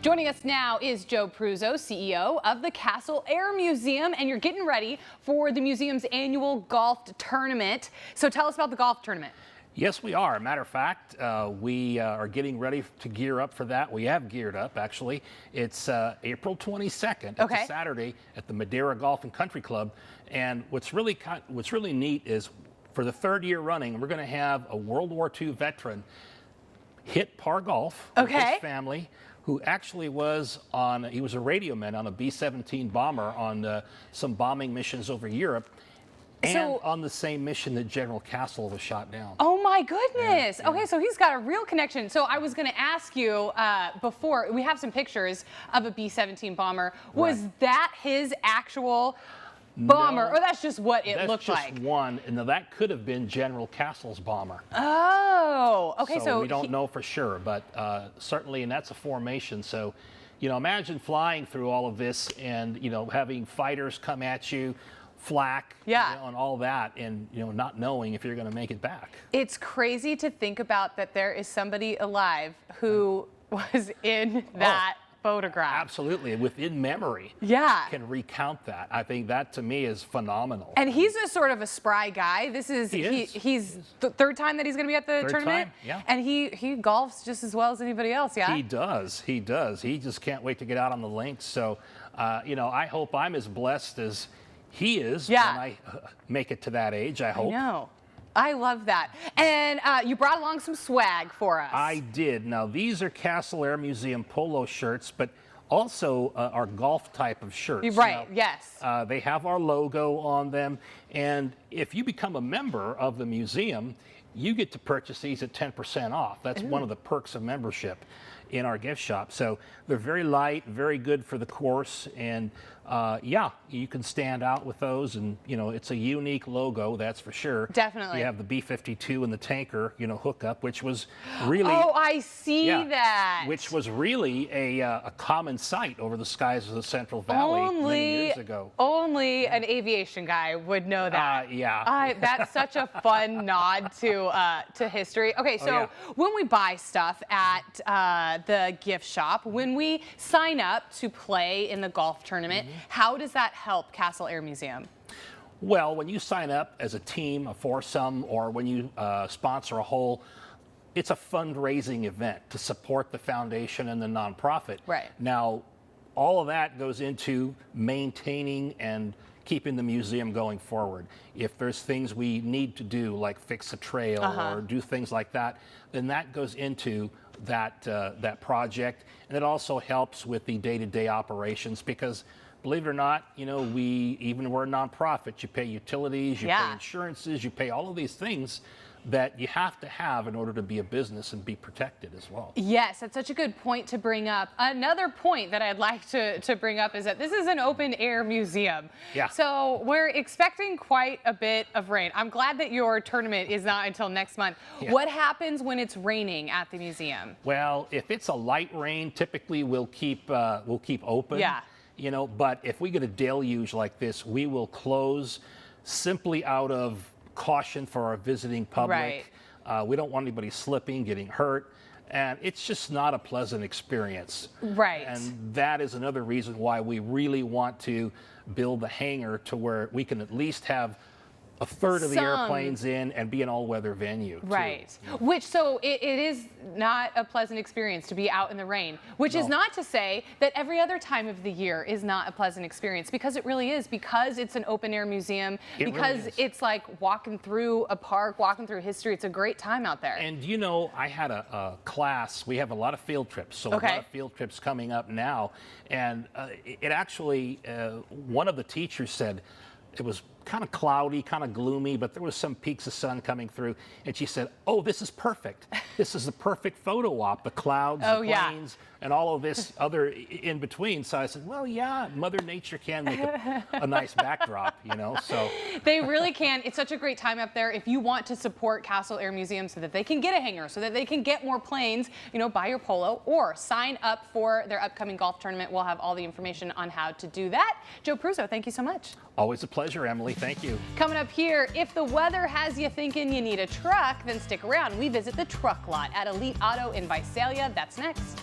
Joining us now is Joe Pruzzo, CEO of the Castle Air Museum, and you're getting ready for the museum's annual golf tournament. So tell us about the golf tournament. Yes, we are. Matter of fact, we are getting ready to gear up for that. We have geared up, actually. It's April 22nd. Okay. It's a Saturday at the Madeira Golf and Country Club. And what's really neat is for the third year running, we're going to have a World War II veteran hit par golf with his family, who actually he was a radio man on a B-17 bomber on some bombing missions over Europe. And on the same mission that General Castle was shot down. Oh my goodness. Yeah. Okay, so he's got a real connection. So I was going to ask you before, we have some pictures of a B-17 bomber. Was that his actual bomber, or that's just what it looked like? That's just one, and that could have been General Castle's bomber. Oh, okay. So we don't know for sure, but certainly, and that's a formation. So, imagine flying through all of this and, having fighters come at you, flak, and all that, and not knowing if you're going to make it back. It's crazy to think about that there is somebody alive who was in that photograph. Absolutely, within memory. Yeah, can recount that. I think that to me is phenomenal. And he's a sort of a spry guy. This is he's the third time that he's going to be at the tournament. Yeah. And he golfs just as well as anybody else. Yeah, he does. He does. He just can't wait to get out on the links. So, I hope I'm as blessed as he is when I make it to that age, I hope. I know. I love that. And you brought along some swag for us. I did. Now, these are Castle Air Museum polo shirts, but also our golf type of shirts. Right, now, yes. They have our logo on them. And if you become a member of the museum, you get to purchase these at 10% off. That's one of the perks of membership in our gift shop. So they're very light, very good for the course, and you can stand out with those, and it's a unique logo, that's for sure. Definitely. You have the B-52 and the tanker, hookup, which was really I see that. Which was really a common sight over the skies of the Central Valley many years ago. Only an aviation guy would know that. That's such a fun nod to history. Okay, so when we buy stuff at the gift shop, when we sign up to play in the golf tournament, how does that help Castle Air Museum? Well, when you sign up as a team, a foursome, or when you sponsor a hole, it's a fundraising event to support the foundation and the nonprofit. Right. Now, all of that goes into maintaining and keeping the museum going forward. If there's things we need to do, like fix a trail or do things like that, then that goes into that project, and it also helps with the day-to-day operations because, believe it or not, we're a nonprofit. You pay utilities, you pay insurances, you pay all of these things that you have to have in order to be a business and be protected as well. Yes, that's such a good point to bring up. Another point that I'd like to bring up is that this is an open air museum. Yeah. So we're expecting quite a bit of rain. I'm glad that your tournament is not until next month. Yeah. What happens when it's raining at the museum? Well, if it's a light rain, typically we'll keep open. Yeah. But if we get a deluge like this, we will close simply out of caution for our visiting public. Right. We don't want anybody slipping, getting hurt, and it's just not a pleasant experience. Right. And that is another reason why we really want to build the hangar to where we can at least have a third of the airplanes in and be an all-weather venue. Right. So it is not a pleasant experience to be out in the rain, which is not to say that every other time of the year is not a pleasant experience, because it really is, because it's an open-air museum, because it's like walking through a park, walking through history. It's a great time out there. And I had a class. We have a lot of field trips, so a lot of field trips coming up now. And it actually, one of the teachers said, it was kind of cloudy, kind of gloomy, but there was some peaks of sun coming through. And she said, "Oh, this is perfect. This is the perfect photo op, the clouds, the plains, and all of this other in between." So I said, well, yeah, Mother Nature can make a nice backdrop, so. They really can. It's such a great time up there. If you want to support Castle Air Museum so that they can get a hangar, so that they can get more planes, buy your polo or sign up for their upcoming golf tournament. We'll have all the information on how to do that. Joe Pruzzo, thank you so much. Always a pleasure, Emily. Thank you. Coming up here, if the weather has you thinking you need a truck, then stick around. We visit the truck lot at Elite Auto in Visalia. That's next.